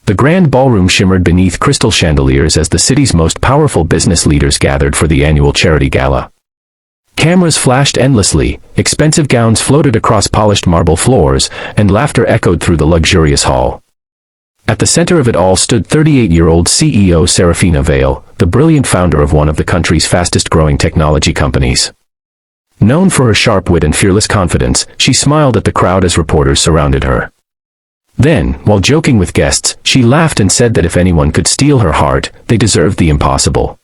The grand ballroom shimmered beneath crystal chandeliers as the city's most powerful business leaders gathered for the annual charity gala. Cameras flashed endlessly, expensive gowns floated across polished marble floors, and laughter echoed through the luxurious hall. At the center of it all stood 38-year-old CEO Serafina Vale, the brilliant founder of one of the country's fastest-growing technology companies. Known for her sharp wit and fearless confidence, she smiled at the crowd as reporters surrounded her. Then, while joking with guests, she laughed and said that if anyone could steal her heart, they deserved the impossible.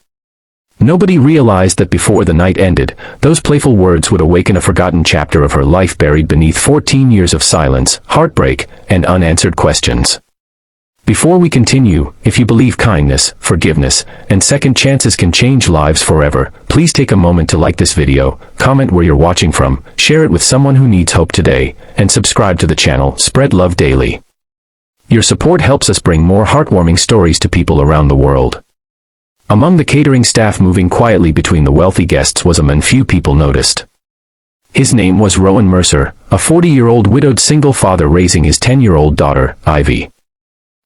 Nobody realized that before the night ended, those playful words would awaken a forgotten chapter of her life buried beneath 14 years of silence, heartbreak, and unanswered questions. Before we continue, if you believe kindness, forgiveness, and second chances can change lives forever, please take a moment to like this video, comment where you're watching from, share it with someone who needs hope today, and subscribe to the channel. Spread love daily. Your support helps us bring more heartwarming stories to people around the world. Among the catering staff moving quietly between the wealthy guests was a man few people noticed. His name was Rowan Mercer, a 40-year-old widowed single father raising his 10-year-old daughter, Ivy.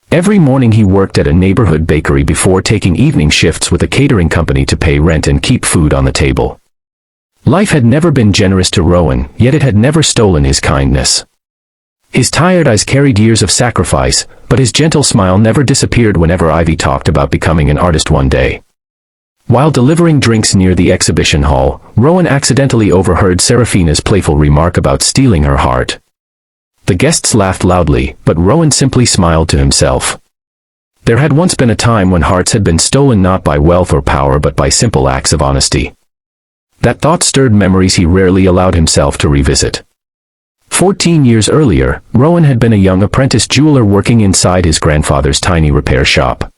Every morning he worked at a neighborhood bakery before taking evening shifts with a catering company to pay rent and keep food on the table. Life had never been generous to Rowan, yet it had never stolen his kindness. His tired eyes carried years of sacrifice, but his gentle smile never disappeared whenever Ivy talked about becoming an artist one day. While delivering drinks near the exhibition hall, Rowan accidentally overheard Serafina's playful remark about stealing her heart. The guests laughed loudly, but Rowan simply smiled to himself. There had once been a time when hearts had been stolen not by wealth or power but by simple acts of honesty. That thought stirred memories he rarely allowed himself to revisit. 14 years earlier, Rowan had been a young apprentice jeweler working inside his grandfather's tiny repair shop.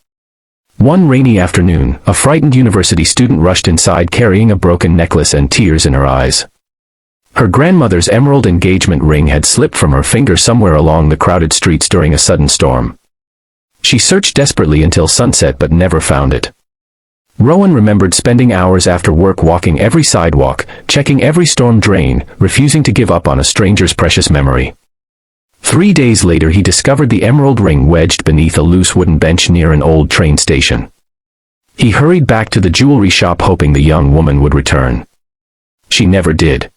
One rainy afternoon, a frightened university student rushed inside carrying a broken necklace and tears in her eyes. Her grandmother's emerald engagement ring had slipped from her finger somewhere along the crowded streets during a sudden storm. She searched desperately until sunset but never found it. Rowan remembered spending hours after work walking every sidewalk, checking every storm drain, refusing to give up on a stranger's precious memory. 3 days later he discovered the emerald ring wedged beneath a loose wooden bench near an old train station. He hurried back to the jewelry shop hoping the young woman would return. She never did.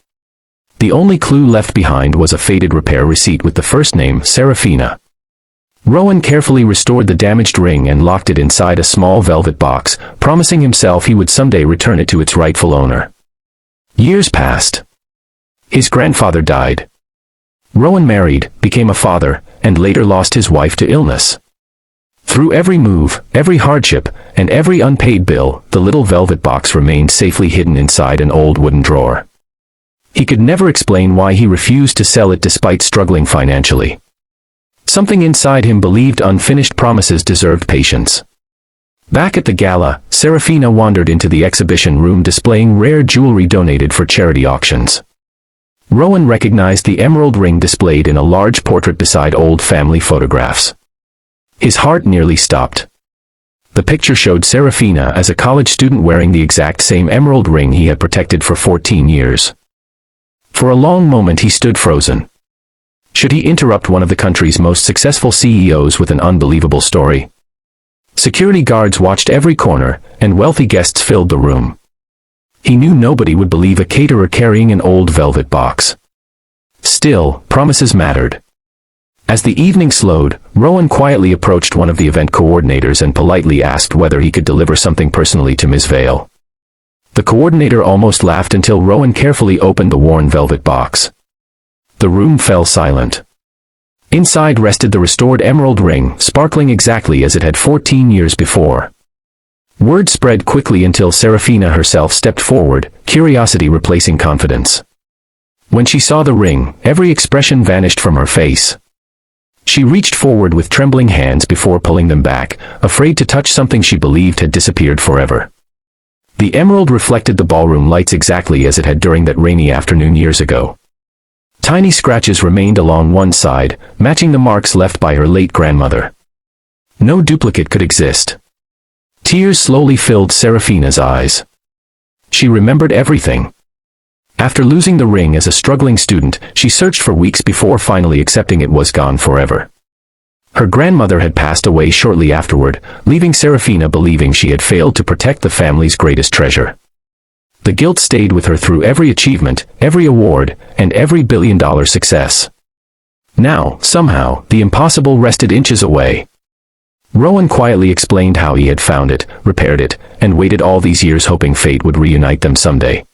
The only clue left behind was a faded repair receipt with the first name, Serafina. Rowan carefully restored the damaged ring and locked it inside a small velvet box, promising himself he would someday return it to its rightful owner. Years passed. His grandfather died. Rowan married, became a father, and later lost his wife to illness. Through every move, every hardship, and every unpaid bill, the little velvet box remained safely hidden inside an old wooden drawer. He could never explain why he refused to sell it despite struggling financially. Something inside him believed unfinished promises deserved patience. Back at the gala, Serafina wandered into the exhibition room displaying rare jewelry donated for charity auctions. Rowan recognized the emerald ring displayed in a large portrait beside old family photographs. His heart nearly stopped. The picture showed Serafina as a college student wearing the exact same emerald ring he had protected for 14 years. For a long moment he stood frozen. Should he interrupt one of the country's most successful CEOs with an unbelievable story? Security guards watched every corner, and wealthy guests filled the room. He knew nobody would believe a caterer carrying an old velvet box. Still, promises mattered. As the evening slowed, Rowan quietly approached one of the event coordinators and politely asked whether he could deliver something personally to Ms. Vale. The coordinator almost laughed until Rowan carefully opened the worn velvet box. The room fell silent. Inside rested the restored emerald ring, sparkling exactly as it had 14 years before. Word spread quickly until Serafina herself stepped forward, curiosity replacing confidence. When she saw the ring, every expression vanished from her face. She reached forward with trembling hands before pulling them back, afraid to touch something she believed had disappeared forever. The emerald reflected the ballroom lights exactly as it had during that rainy afternoon years ago. Tiny scratches remained along one side, matching the marks left by her late grandmother. No duplicate could exist. Tears slowly filled Serafina's eyes. She remembered everything. After losing the ring as a struggling student, she searched for weeks before finally accepting it was gone forever. Her grandmother had passed away shortly afterward, leaving Serafina believing she had failed to protect the family's greatest treasure. The guilt stayed with her through every achievement, every award, and every billion-dollar success. Now, somehow, the impossible rested inches away. Rowan quietly explained how he had found it, repaired it, and waited all these years hoping fate would reunite them someday.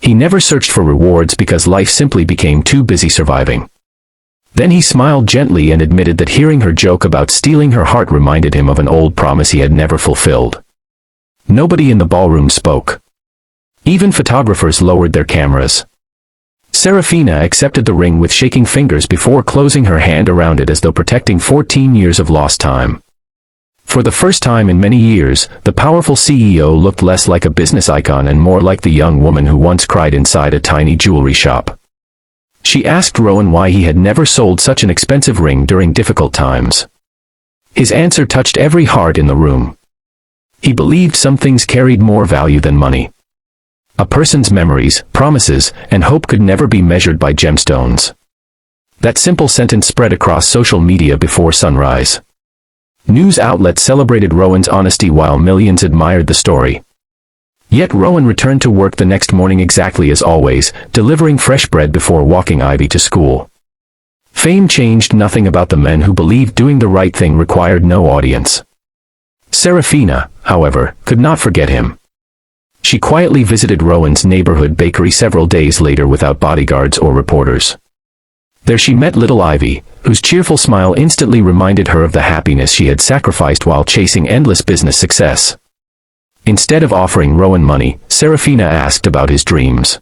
He never searched for rewards because life simply became too busy surviving. Then he smiled gently and admitted that hearing her joke about stealing her heart reminded him of an old promise he had never fulfilled. Nobody in the ballroom spoke. Even photographers lowered their cameras. Serafina accepted the ring with shaking fingers before closing her hand around it as though protecting 14 years of lost time. For the first time in many years, the powerful CEO looked less like a business icon and more like the young woman who once cried inside a tiny jewelry shop. She asked Rowan why he had never sold such an expensive ring during difficult times. His answer touched every heart in the room. He believed some things carried more value than money. A person's memories, promises, and hope could never be measured by gemstones. That simple sentence spread across social media before sunrise. News outlets celebrated Rowan's honesty while millions admired the story. Yet Rowan returned to work the next morning exactly as always, delivering fresh bread before walking Ivy to school. Fame changed nothing about the men who believed doing the right thing required no audience. Serafina, however, could not forget him. She quietly visited Rowan's neighborhood bakery several days later without bodyguards or reporters. There she met little Ivy, whose cheerful smile instantly reminded her of the happiness she had sacrificed while chasing endless business success. Instead of offering Rowan money, Serafina asked about his dreams.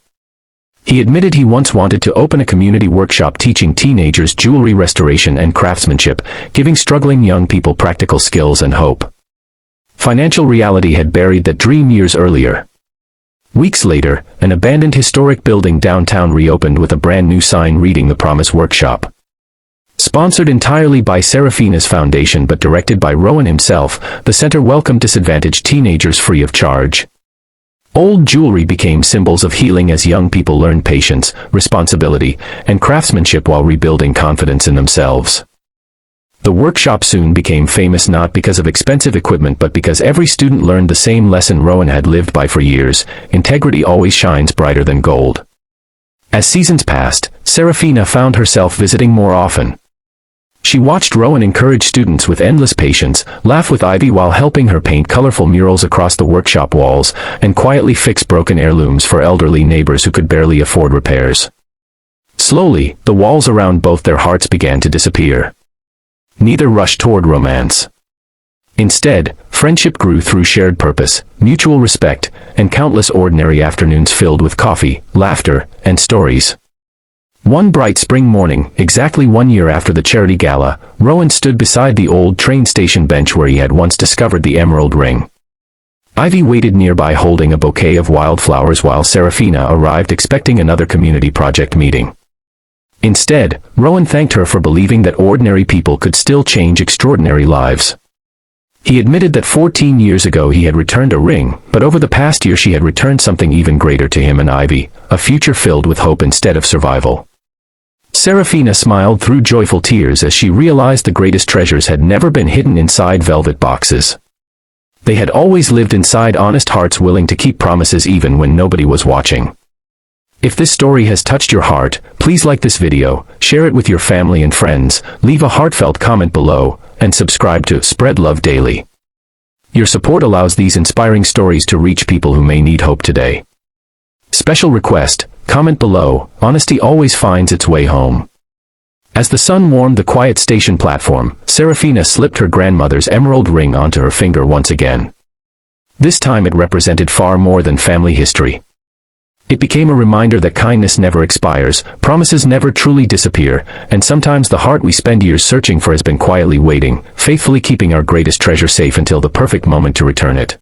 He admitted he once wanted to open a community workshop teaching teenagers jewelry restoration and craftsmanship, giving struggling young people practical skills and hope. Financial reality had buried that dream years earlier. Weeks later, an abandoned historic building downtown reopened with a brand new sign reading The Promise Workshop. Sponsored entirely by Serafina's foundation but directed by Rowan himself, the center welcomed disadvantaged teenagers free of charge. Old jewelry became symbols of healing as young people learned patience, responsibility, and craftsmanship while rebuilding confidence in themselves. The workshop soon became famous not because of expensive equipment but because every student learned the same lesson Rowan had lived by for years: integrity always shines brighter than gold. As seasons passed, Serafina found herself visiting more often. She watched Rowan encourage students with endless patience, laugh with Ivy while helping her paint colorful murals across the workshop walls, and quietly fix broken heirlooms for elderly neighbors who could barely afford repairs. Slowly, the walls around both their hearts began to disappear. Neither rushed toward romance. Instead, friendship grew through shared purpose, mutual respect, and countless ordinary afternoons filled with coffee, laughter, and stories. One bright spring morning, exactly 1 year after the charity gala, Rowan stood beside the old train station bench where he had once discovered the emerald ring. Ivy waited nearby holding a bouquet of wildflowers while Serafina arrived expecting another community project meeting. Instead, Rowan thanked her for believing that ordinary people could still change extraordinary lives. He admitted that 14 years ago he had returned a ring, but over the past year she had returned something even greater to him and Ivy, a future filled with hope instead of survival. Serafina smiled through joyful tears as she realized the greatest treasures had never been hidden inside velvet boxes. They had always lived inside honest hearts willing to keep promises even when nobody was watching. If this story has touched your heart, please like this video, share it with your family and friends, leave a heartfelt comment below, and subscribe to Spread Love Daily. Your support allows these inspiring stories to reach people who may need hope today. Special request, comment below, honesty always finds its way home. As the sun warmed the quiet station platform, Serafina slipped her grandmother's emerald ring onto her finger once again. This time it represented far more than family history. It became a reminder that kindness never expires, promises never truly disappear, and sometimes the heart we spend years searching for has been quietly waiting, faithfully keeping our greatest treasure safe until the perfect moment to return it.